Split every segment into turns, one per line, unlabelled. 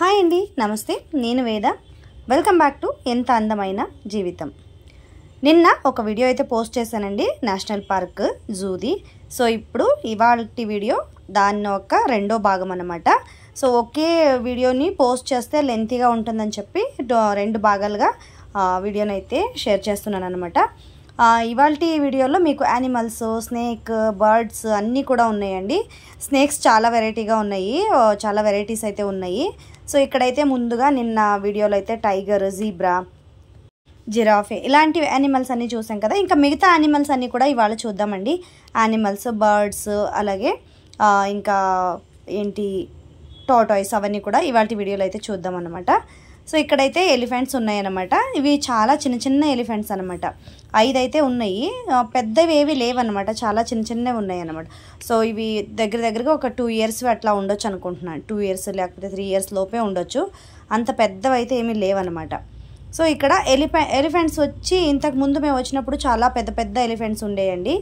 Hi అండి, నమస్తే. నేను వేద. వెల్కమ్ బ్యాక్ టు ఎంత అందమైన జీవితం. నిన్న ఒక వీడియో అయితే పోస్ట్ చేశానండి, నేషనల్ పార్క్ జూది. సో ఇప్పుడు ఇవాల్టి వీడియో దాని ఒక రెండో భాగం అన్నమాట. సో ఒకే వీడియోని పోస్ట్ చేస్తే లెంతీగా ఉంటుందని చెప్పి రెండు భాగాలుగా వీడియోని అయితే షేర్ చేస్తున్నాను అనమాట. ఇవాల్టి వీడియోలో మీకు యానిమల్స్, స్నేక్, బర్డ్స్ అన్నీ కూడా ఉన్నాయండి. స్నేక్స్ చాలా వెరైటీగా ఉన్నాయి, చాలా వెరైటీస్ అయితే ఉన్నాయి. సో ఇక్కడైతే ముందుగా నిన్న వీడియోలో అయితే టైగర్, జీబ్రా, జిరాఫే ఇలాంటి యానిమల్స్ అన్నీ చూసాం కదా. ఇంకా మిగతా యానిమల్స్ అన్నీ కూడా ఇవాళ చూద్దామండి. యానిమల్స్, బర్డ్స్, అలాగే ఇంకా ఏంటి టార్టాయిస్, అవన్నీ కూడా ఇవాళ వీడియోలో అయితే చూద్దాం అన్నమాట. సో ఇక్కడైతే ఎలిఫెంట్స్ ఉన్నాయన్నమాట. ఇవి చాలా చిన్న చిన్న ఎలిఫెంట్స్ అనమాట. 5 అయితే ఉన్నాయి, పెద్దవి ఏవి లేవన్నమాట, చాలా చిన్న చిన్నవి ఉన్నాయి అన్నమాట. సో ఇవి దగ్గరగా ఒక 2 years అట్లా ఉండొచ్చు అనుకుంటున్నాను. 2 years లేకపోతే 3 years లోపే ఉండొచ్చు, అంత పెద్దవి అయితే ఏమీ లేవన్నమాట. సో ఇక్కడ ఎలిఫెంట్స్ వచ్చి ఇంతకు ముందు మేము వచ్చినప్పుడు చాలా పెద్ద పెద్ద ఎలిఫెంట్స్ ఉండేయండి,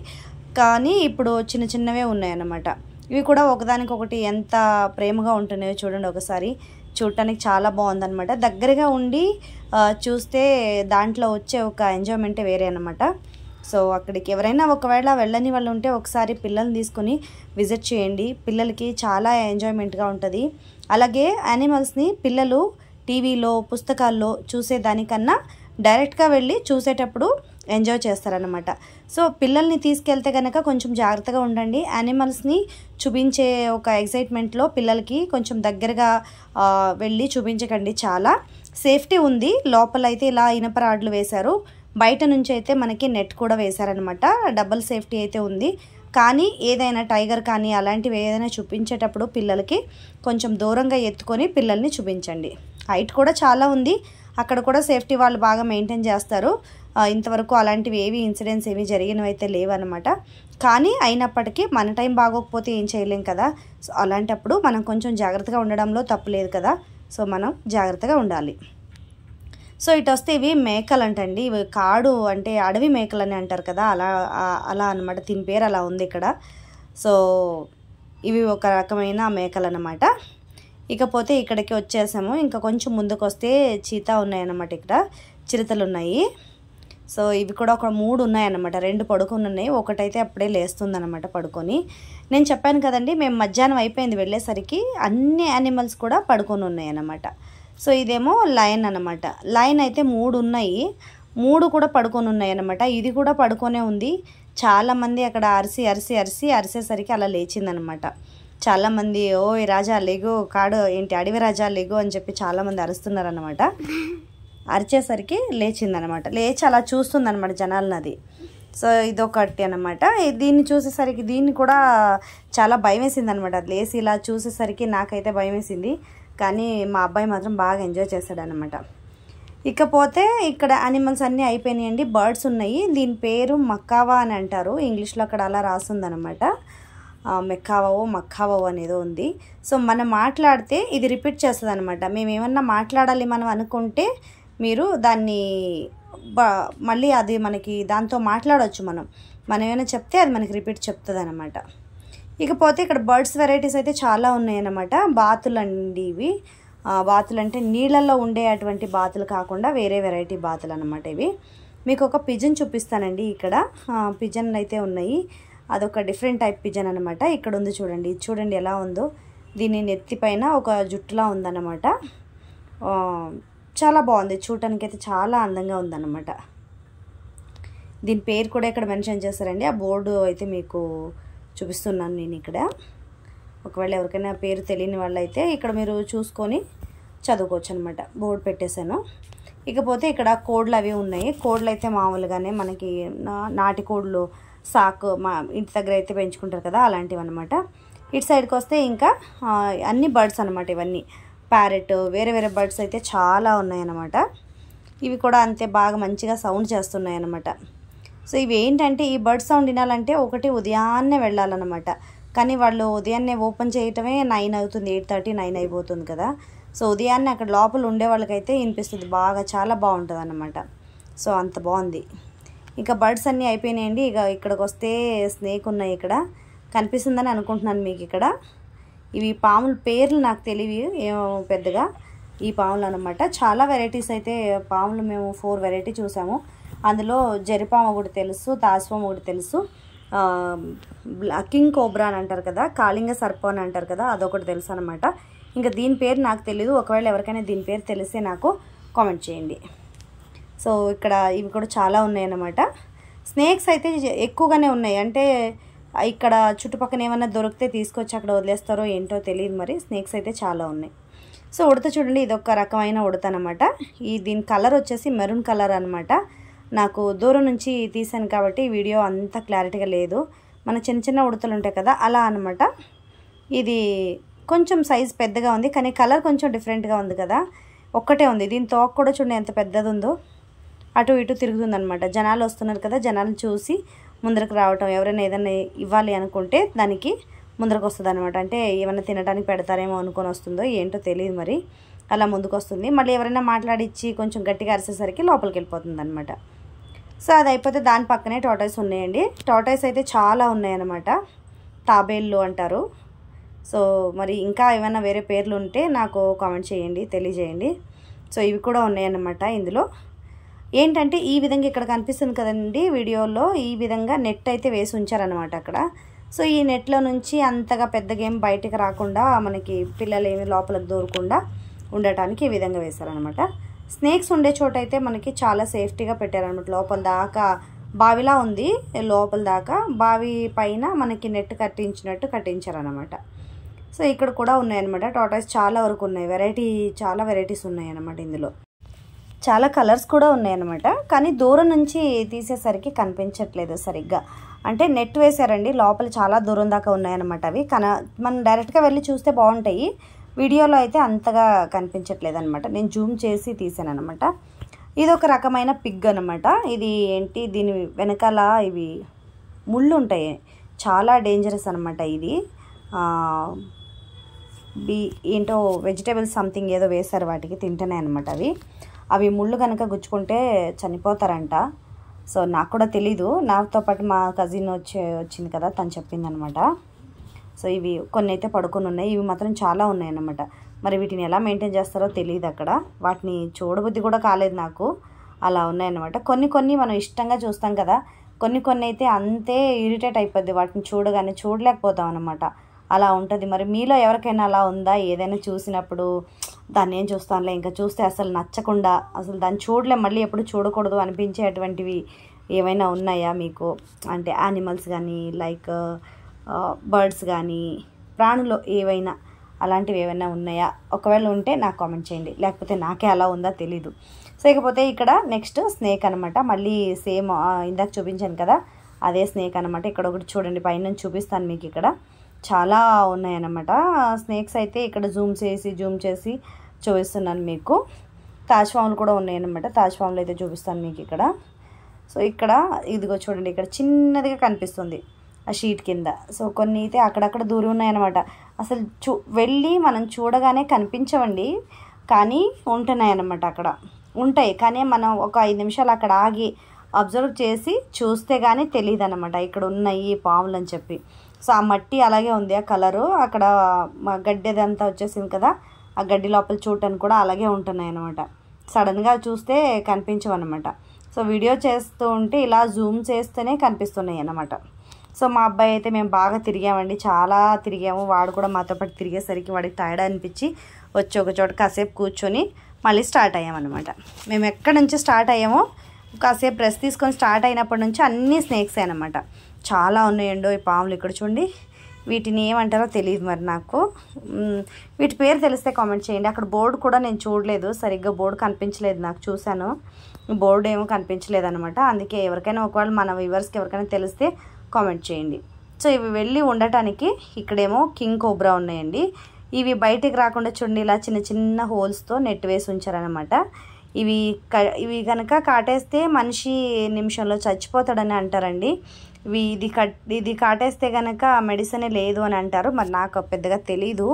కానీ ఇప్పుడు చిన్న చిన్నవే ఉన్నాయన్నమాట. ఇవి కూడా ఒకదానికొకటి ఎంత ప్రేమగా ఉంటున్నాయో చూడండి ఒకసారి. చూడటానికి చాలా బాగుందన్నమాట. దగ్గరగా ఉండి చూస్తే దాంట్లో వచ్చే ఒక ఎంజాయ్మెంటే వేరే అన్నమాట. సో అక్కడికి ఎవరైనా ఒకవేళ వెళ్ళని వాళ్ళు ఉంటే ఒకసారి పిల్లల్ని తీసుకుని విజిట్ చేయండి. పిల్లలకి చాలా ఎంజాయ్మెంట్గా ఉంటుంది. అలాగే యానిమల్స్ని పిల్లలు టీవీలో, పుస్తకాల్లో చూసేదానికన్నా డైరెక్ట్గా వెళ్ళి చూసేటప్పుడు ఎంజాయ్ చేస్తారనమాట. సో పిల్లల్ని తీసుకెళ్తే కనుక కొంచెం జాగ్రత్తగా ఉండండి. యానిమల్స్ని చూపించే ఒక ఎక్సైట్మెంట్లో పిల్లలకి కొంచెం దగ్గరగా వెళ్ళి చూపించకండి. చాలా సేఫ్టీ ఉంది. లోపలైతే ఇలా ఇనప రాడ్లు వేశారు, బయట నుంచి అయితే మనకి నెట్ కూడా వేశారనమాట. డబుల్ సేఫ్టీ అయితే ఉంది. కానీ ఏదైనా టైగర్ కానీ అలాంటివి ఏదైనా చూపించేటప్పుడు పిల్లలకి కొంచెం దూరంగా ఎత్తుకొని పిల్లల్ని చూపించండి. హైట్ కూడా చాలా ఉంది, అక్కడ కూడా సేఫ్టీ వాళ్ళు బాగా మెయింటైన్ చేస్తారు. ఇంతవరకు అలాంటివి ఏవి ఇన్సిడెంట్స్ ఏవి జరిగినవి అయితే లేవన్నమాట. కానీ అయినప్పటికీ మన టైం బాగోకపోతే ఏం చేయలేం కదా. సో అలాంటప్పుడు మనం కొంచెం జాగ్రత్తగా ఉండడంలో తప్పు లేదు కదా. సో మనం జాగ్రత్తగా ఉండాలి. సో ఇటు వస్తే ఇవి మేకలు అంటండి. ఇవి కాడు అంటే అడవి మేకలు అని అంటారు కదా, అలా అనమాట. దీని పేరు అలా ఉంది ఇక్కడ. సో ఇవి ఒక రకమైన మేకలు అన్నమాట. ఇకపోతే ఇక్కడికి వచ్చేసాము. ఇంకా కొంచెం ముందుకు వస్తే చీతా ఉన్నాయన్నమాట. ఇక్కడ చిరుతలు ఉన్నాయి. సో ఇవి కూడా ఒక 3 ఉన్నాయన్నమాట. 2 పడుకొని ఉన్నాయి, ఒకటైతే అప్పుడే లేస్తుందన్నమాట పడుకొని. నేను చెప్పాను కదండి, మేము మధ్యాహ్నం అయిపోయింది వెళ్ళేసరికి అన్ని యానిమల్స్ కూడా పడుకొని ఉన్నాయి అన్నమాట. సో ఇదేమో లయన్ అన్నమాట. లయన్ అయితే 3 ఉన్నాయి, 3 కూడా పడుకొని ఉన్నాయి అన్నమాట. ఇది కూడా పడుకొనే ఉంది. చాలామంది అక్కడ అరిసేసరికి అలా లేచిందనమాట. చాలామంది ఓయ్ రాజా లేగు, కాడు ఏంటి అడవి రాజా లేగు అని చెప్పి చాలామంది అరుస్తున్నారన్నమాట. అరిచేసరికి లేచిందనమాట. లేచి అలా చూస్తుందనమాట జనాలను అది. సో ఇదొకటి అనమాట. దీన్ని చూసేసరికి దీన్ని కూడా చాలా భయం వేసింది అనమాట. అది లేచి ఇలా చూసేసరికి నాకైతే భయం వేసింది, కానీ మా అబ్బాయి మాత్రం బాగా ఎంజాయ్ చేశాడనమాట. ఇకపోతే ఇక్కడ యానిమల్స్ అన్నీ అయిపోయినాయండి. బర్డ్స్ ఉన్నాయి. దీని పేరు మక్కావా అని అంటారు, ఇంగ్లీష్లో అక్కడ అలా రాస్తుందనమాట. మక్కావో అనేదో ఉంది. సో మనం మాట్లాడితే ఇది రిపీట్ చేస్తుంది అనమాట. మేము ఏమన్నా మాట్లాడాలి మనం అనుకుంటే మీరు దాన్ని మళ్ళీ అది మనకి దాంతో మాట్లాడవచ్చు. మనం ఏమైనా చెప్తే అది మనకి రిపీట్ చెప్తుంది అనమాట. ఇకపోతే ఇక్కడ బర్డ్స్ వెరైటీస్ అయితే చాలా ఉన్నాయన్నమాట. బాతులు అండి ఇవి. బాతులు అంటే నీళ్ళల్లో ఉండే అటువంటి బాతులు కాకుండా వేరే వెరైటీ బాతులు అనమాట ఇవి. మీకు ఒక పిజన్ చూపిస్తానండి. ఇక్కడ పిజన్ అయితే ఉన్నాయి. అదొక డిఫరెంట్ టైప్ పిజన్ అనమాట. ఇక్కడ ఉంది చూడండి, చూడండి ఎలా ఉందో. దీని నెత్తిపైన ఒక జుట్టులా ఉందన్నమాట. చాలా బాగుంది, చూడటానికి అయితే చాలా అందంగా ఉందన్నమాట. దీని పేరు కూడా ఇక్కడ మెన్షన్ చేస్తారండి. ఆ బోర్డు అయితే మీకు చూపిస్తున్నాను నేను ఇక్కడ. ఒకవేళ ఎవరికైనా పేరు తెలియని వాళ్ళు అయితే ఇక్కడ మీరు చూసుకొని చదువుకోవచ్చు అనమాట. బోర్డు పెట్టేశాను. ఇకపోతే ఇక్కడ కోడ్లు అవి ఉన్నాయి. కోడ్లు అయితే మామూలుగానే మనకి నాటి కోడ్లు సాకు మా ఇంటి దగ్గర అయితే పెంచుకుంటారు కదా, అలాంటివి అనమాట. ఇటు సైడ్కి వస్తే ఇంకా అన్ని బర్డ్స్ అనమాట. ఇవన్నీ ప్యారెట్, వేరే వేరే బర్డ్స్ అయితే చాలా ఉన్నాయన్నమాట. ఇవి కూడా అంతే బాగా మంచిగా సౌండ్ చేస్తున్నాయి అన్నమాట. సో ఇవి ఏంటంటే ఈ బర్డ్ సౌండ్ వినాలంటే ఒకటి ఉదయాన్నే వెళ్ళాలన్నమాట. కానీ వాళ్ళు ఉదయాన్నే ఓపెన్ చేయటమే 9 అవుతుంది, 8:30, 9 అయిపోతుంది కదా. సో ఉదయాన్నే అక్కడ లోపల ఉండే వాళ్ళకైతే వినిపిస్తుంది బాగా, చాలా బాగుంటుంది అన్నమాట. సో అంత బాగుంది. ఇంకా బర్డ్స్ అన్నీ అయిపోయినాయండి. ఇక్కడికి వస్తే స్నేక్ ఉన్నాయి. ఇక్కడ కనిపిస్తుందని అనుకుంటున్నాను మీకు. ఇక్కడ ఇవి పాముల పేర్లు నాకు తెలివి ఏమో పెద్దగా, ఈ పాములు అనమాట. చాలా వెరైటీస్ అయితే పాములు మేము 4 వెరైటీ చూసాము. అందులో జరిపాము ఒకటి తెలుసు, తాజ్పాము ఒకటి తెలుసు, కింగ్ కోబ్రా అని అంటారు కదా, కాళింగ సర్పం అని అంటారు కదా, అదొకటి తెలుసు అనమాట. ఇంకా దీని పేరు నాకు తెలీదు. ఒకవేళ ఎవరికైనా దీని పేరు తెలిస్తే నాకు కామెంట్ చేయండి. సో ఇక్కడ ఇవి కూడా చాలా ఉన్నాయన్నమాట. స్నేక్స్ అయితే ఎక్కువగానే ఉన్నాయి. అంటే ఇక్కడ చుట్టుపక్కల ఏమన్నా దొరికితే తీసుకొచ్చి అక్కడ వదిలేస్తారో ఏంటో తెలియదు, మరి స్నేక్స్ అయితే చాలా ఉన్నాయి. సో ఉడత చూడండి, ఇది ఒక రకమైన ఉడత అనమాట. దీని కలర్ వచ్చేసి మెరూన్ కలర్ అనమాట. నాకు దూరం నుంచి తీసాను కాబట్టి వీడియో అంత క్లారిటీగా లేదు. మన చిన్న చిన్న ఉడతలు ఉంటాయి కదా, అలా అనమాట. ఇది కొంచెం సైజ్ పెద్దగా ఉంది, కానీ కలర్ కొంచెం డిఫరెంట్గా ఉంది కదా. ఒక్కటే ఉంది. దీని తోక కూడా చూడండి ఎంత పెద్దది ఉందో. అటు ఇటు తిరుగుతుందనమాట. జనాలు వస్తున్నారు కదా, జనాలను చూసి ముందరకు రావటం, ఎవరైనా ఏదైనా ఇవ్వాలి అనుకుంటే దానికి ముందరకు వస్తుంది అనమాట. అంటే ఏమైనా తినడానికి పెడతారేమో అనుకొని వస్తుందో ఏంటో తెలియదు, మరి అలా ముందుకు వస్తుంది. మళ్ళీ ఎవరైనా మాట్లాడిచ్చి కొంచెం గట్టిగా అరిసేసరికి లోపలికి వెళ్ళిపోతుంది అనమాట. సో అది అయిపోతే దాని పక్కనే టార్టాయిస్ ఉన్నాయండి. టార్టాయిస్ అయితే చాలా ఉన్నాయన్నమాట. తాబేళ్ళు అంటారు. సో మరి ఇంకా ఏమైనా వేరే పేర్లు ఉంటే నాకు కామెంట్ చేయండి, తెలియజేయండి. సో ఇవి కూడా ఉన్నాయన్నమాట. ఇందులో ఏంటంటే ఈ విధంగా ఇక్కడ కనిపిస్తుంది కదండి వీడియోలో, ఈ విధంగా నెట్ అయితే వేసి ఉంచారనమాట అక్కడ. సో ఈ నెట్లో నుంచి అంతగా పెద్దగా ఏం బయటకు రాకుండా, మనకి పిల్లలు ఏమి లోపలికి దూరకుండా ఉండటానికి ఈ విధంగా వేశారనమాట. స్నేక్స్ ఉండే చోట అయితే మనకి చాలా సేఫ్టీగా పెట్టారనమాట. లోపల దాకా బావిలా ఉంది, లోపల దాకా బావి పైన మనకి నెట్ కట్టించారనమాట. సో ఇక్కడ కూడా ఉన్నాయన్నమాట. టార్టాయిస్ చాలా వరకు ఉన్నాయి. చాలా వెరైటీస్ ఉన్నాయన్నమాట. ఇందులో చాలా కలర్స్ కూడా ఉన్నాయన్నమాట. కానీ దూరం నుంచి తీసేసరికి కనిపించట్లేదు సరిగ్గా. అంటే నెట్ వేశారండి, లోపల చాలా దూరం దాకా ఉన్నాయన్నమాట. అవి మనం డైరెక్ట్గా వెళ్ళి చూస్తే బాగుంటాయి, వీడియోలో అయితే అంతగా కనిపించట్లేదు అనమాట. నేను జూమ్ చేసి తీసాను అనమాట. ఇది ఒక రకమైన పిగ్ అనమాట. ఇది ఏంటి, దీని వెనకాల ఇవి ముళ్ళు ఉంటాయి, చాలా డేంజరస్ అనమాట. ఇది ఏంటో వెజిటేబుల్స్ సంథింగ్ ఏదో వేశారు వాటికి, తింటనే అనమాట. అవి ముళ్ళు కనుక గుచ్చుకుంటే చనిపోతారంట. సో నాకు కూడా తెలీదు, నాతో పాటు మా కజిన్ వచ్చింది కదా, తను చెప్పిందనమాట. సో ఇవి కొన్ని అయితే పడుకొని ఉన్నాయి, ఇవి మాత్రం చాలా ఉన్నాయన్నమాట. మరి వీటిని ఎలా మెయింటైన్ చేస్తారో తెలియదు అక్కడ. వాటిని చూడబుద్ధి కూడా కాలేదు నాకు, అలా ఉన్నాయన్నమాట. కొన్ని మనం ఇష్టంగా చూస్తాం కదా, కొన్ని అయితే అంతే ఇరిటేట్ అయిపోద్ది వాటిని చూడగానే, చూడలేకపోతాం అన్నమాట. అలా ఉంటుంది. మరి మీలో ఎవరికైనా అలా ఉందా? ఏదైనా చూసినప్పుడు దాన్ని ఏం చూస్తానులే, ఇంకా చూస్తే అసలు నచ్చకుండా, అసలు దాన్ని చూడలే, మళ్ళీ ఎప్పుడు చూడకూడదు అనిపించేటువంటివి ఏమైనా ఉన్నాయా మీకు? అంటే యానిమల్స్ కానీ, లైక్ బర్డ్స్ కానీ, ప్రాణులు ఏవైనా అలాంటివి ఏమైనా ఉన్నాయా? ఒకవేళ ఉంటే నాకు కామెంట్ చేయండి, లేకపోతే నాకే అలా ఉందా తెలీదు. సో ఇకపోతే ఇక్కడ నెక్స్ట్ స్నేక్ అనమాట. మళ్ళీ సేమ్ ఇందాక చూపించాను కదా, అదే స్నేక్ అనమాట. ఇక్కడ ఒకటి చూడండి, పైనుంచి చూపిస్తాను మీకు. ఇక్కడ చాలా ఉన్నాయన్నమాట స్నేక్స్ అయితే. ఇక్కడ జూమ్ చేసి చూపిస్తున్నాను మీకు. తాజ్పాములు కూడా ఉన్నాయన్నమాట. తాజ్పాములు అయితే చూపిస్తాను మీకు ఇక్కడ. సో ఇక్కడ ఇదిగో చూడండి, ఇక్కడ చిన్నదిగా కనిపిస్తుంది ఆ షీట్ కింద. సో కొన్ని అయితే అక్కడక్కడ దూరి ఉన్నాయన్నమాట. అసలు వెళ్ళి మనం చూడగానే కనిపించవండి, కానీ ఉంటున్నాయన్నమాట. అక్కడ ఉంటాయి, కానీ మనం ఒక 5 నిమిషాలు అక్కడ ఆగి అబ్జర్వ్ చేసి చూస్తే కానీ తెలియదు అనమాట ఇక్కడ ఉన్నాయి పాములు అని చెప్పి. సో ఆ మట్టి అలాగే ఉంది, ఆ కలరు. అక్కడ గడ్డిదంతా వచ్చేసింది కదా, ఆ గడ్డి లోపల చూడటానికి కూడా అలాగే ఉంటున్నాయి అన్నమాట. సడన్గా చూస్తే కనిపించవన్నమాట. సో వీడియో చేస్తూ ఉంటే ఇలా జూమ్ చేస్తేనే కనిపిస్తున్నాయి అన్నమాట. సో మా అబ్బాయి అయితే మేము బాగా తిరిగామండి, చాలా తిరిగాము. వాడు కూడా మాతో పాటు తిరిగేసరికి వాడికి టైర్డ్ అనిపించి వచ్చి ఒక చోట కాసేపు కూర్చొని మళ్ళీ స్టార్ట్ అయ్యామన్నమాట. మేము ఎక్కడి నుంచి స్టార్ట్ అయ్యామో కాసేపు రెస్ట్ తీసుకొని స్టార్ట్ అయినప్పటి నుంచి అన్నీ స్నేక్స్ అన్నమాట. చాలా ఉన్నాయండో ఈ పాములు. ఇక్కడ చూడండి, వీటిని ఏమంటారో తెలియదు మరి నాకు. వీటి పేరు తెలిస్తే కామెంట్ చేయండి. అక్కడ బోర్డు కూడా నేను చూడలేదు సరిగ్గా, బోర్డు కనిపించలేదు నాకు. చూశాను, బోర్డు ఏమో కనిపించలేదు అనమాట. అందుకే ఎవరికైనా ఒకవేళ మన వ్యూవర్స్కి ఎవరికైనా తెలిస్తే కామెంట్ చేయండి. సో ఇవి వెళ్ళి ఉండటానికి ఇక్కడేమో కింగ్ కోబ్రా ఉన్నాయండి. ఇవి బయటికి రాకుండా చూడండి, ఇలా చిన్న చిన్న హోల్స్తో నెట్ వేసి ఉంచారనమాట. ఇవి కనుక కాటేస్తే మనిషి నిమిషంలో చచ్చిపోతాడని అంటారండి. ఇది కాటేస్తే కనుక మెడిసినే లేదు అని అంటారు. మరి నాకు పెద్దగా తెలీదు,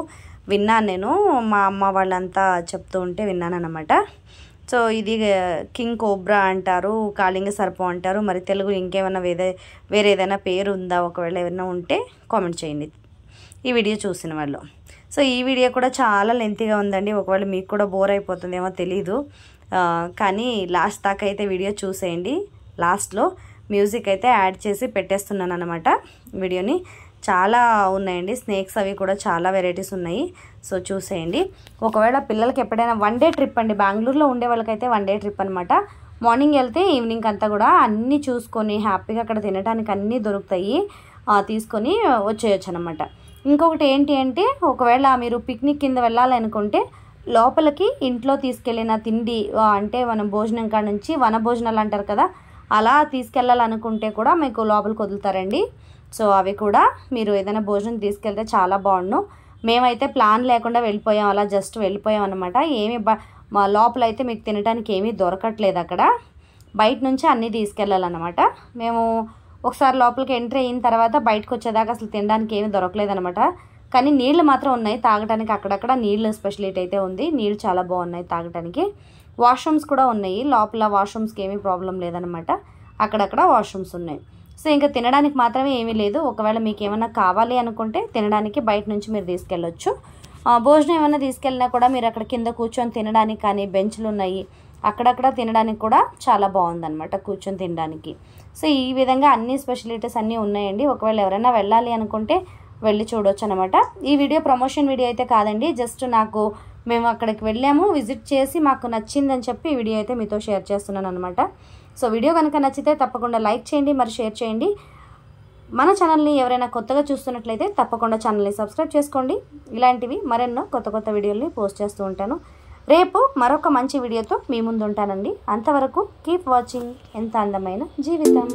విన్నాను నేను, మా అమ్మ వాళ్ళంతా చెప్తూ ఉంటే విన్నాను అనమాట. సో ఇది కింగ్ కోబ్రా అంటారు, కాళింగ సర్పం అంటారు. మరి తెలుగు ఇంకేమైనా వేరే ఏదైనా పేరు ఉందా? ఒకవేళ ఏమైనా ఉంటే కామెంట్ చేయండి. ఈ వీడియో చూసిన వాళ్ళు. సో ఈ వీడియో కూడా చాలా లెంతీగా ఉందండి, ఒకవేళ మీకు కూడా బోర్ అయిపోతుందేమో తెలీదు, కానీ లాస్ట్ దాకా అయితే వీడియో చూసేయండి. లాస్ట్లో మ్యూజిక్ అయితే యాడ్ చేసి పెట్టేస్తున్నాను అనమాట వీడియోని. చాలా ఉన్నాయండి స్నేక్స్, అవి కూడా చాలా వెరైటీస్ ఉన్నాయి. సో చూసేయండి. ఒకవేళ పిల్లలకి ఎప్పుడైనా వన్ డే ట్రిప్ అండి, బెంగళూరులో ఉండే వాళ్ళకైతే వన్ డే ట్రిప్ అనమాట. మార్నింగ్ వెళ్తే ఈవినింగ్ అంతా కూడా అన్నీ చూసుకొని హ్యాపీగా అక్కడ తినడానికి అన్నీ దొరుకుతాయి, తీసుకొని వచ్చేయచ్చు అనమాట. ఇంకొకటి ఏంటి అంటే, ఒకవేళ మీరు పిక్నిక్ కింద వెళ్ళాలనుకుంటే లోపలికి ఇంట్లో తీసుకెళ్ళిన తిండి, అంటే మనం భోజనం కాడ నుంచి వన భోజనాలు అంటారు కదా, అలా తీసుకెళ్ళాలనుకుంటే కూడా మీకు లోపలికి వదులుతారండి. సో అవి కూడా మీరు ఏదైనా భోజనం తీసుకెళ్తే చాలా బాగుండు. మేమైతే ప్లాన్ లేకుండా వెళ్ళిపోయాం, అలా జస్ట్ వెళ్ళిపోయాం అనమాట. ఏమి మా లోపల అయితే మీకు తినడానికి ఏమీ దొరకట్లేదు, అక్కడ బయట నుంచి అన్నీ తీసుకెళ్ళాలన్నమాట. మేము ఒకసారి లోపలికి ఎంట్రీ అయిన తర్వాత బయటకు వచ్చేదాకా అసలు తినడానికి ఏమీ దొరకలేదనమాట. కానీ నీళ్ళు మాత్రం ఉన్నాయి తాగడానికి, అక్కడక్కడ నీళ్ళు స్పెషలిటీ అయితే ఉంది, నీళ్ళు చాలా బాగున్నాయి తాగడానికి. వాష్రూమ్స్ కూడా ఉన్నాయి లోపల, వాష్రూమ్స్కి ఏమీ ప్రాబ్లం లేదనమాట, అక్కడక్కడ వాష్రూమ్స్ ఉన్నాయి. సో ఇంకా తినడానికి మాత్రమే ఏమీ లేదు. ఒకవేళ మీకు ఏమైనా కావాలి అనుకుంటే తినడానికి బయట నుంచి మీరు తీసుకెళ్ళొచ్చు. భోజనం ఏమైనా తీసుకెళ్ళినా కూడా మీరు అక్కడ కింద కూర్చొని తినడానికి కానీ బెంచ్లు ఉన్నాయి, అక్కడక్కడ తినడానికి కూడా చాలా బాగుందన్నమాట కూర్చొని తినడానికి. సో ఈ విధంగా అన్ని స్పెషలిటీస్ అన్నీ ఉన్నాయండి. ఒకవేళ ఎవరైనా వెళ్ళాలి అనుకుంటే వెళ్ళి చూడొచ్చు అనమాట. ఈ వీడియో ప్రమోషన్ వీడియో అయితే కాదండి, జస్ట్ మేము అక్కడికి వెళ్ళాము, విజిట్ చేసి మాకు నచ్చిందని చెప్పి ఈ వీడియో అయితే మీతో షేర్ చేస్తున్నాను అనమాట. సో వీడియో కనుక నచ్చితే తప్పకుండా లైక్ చేయండి, మరి షేర్ చేయండి. మన ఛానల్ని ఎవరైనా కొత్తగా చూస్తున్నట్లయితే తప్పకుండా ఛానల్ని సబ్స్క్రైబ్ చేసుకోండి. ఇలాంటివి మరెన్నో కొత్త కొత్త వీడియోల్ని పోస్ట్ చేస్తూ ఉంటాను. రేపు మరొక మంచి వీడియోతో మీ ముందు ఉంటానండి. అంతవరకు కీప్ వాచింగ్ ఎంత అందమైన జీవితం.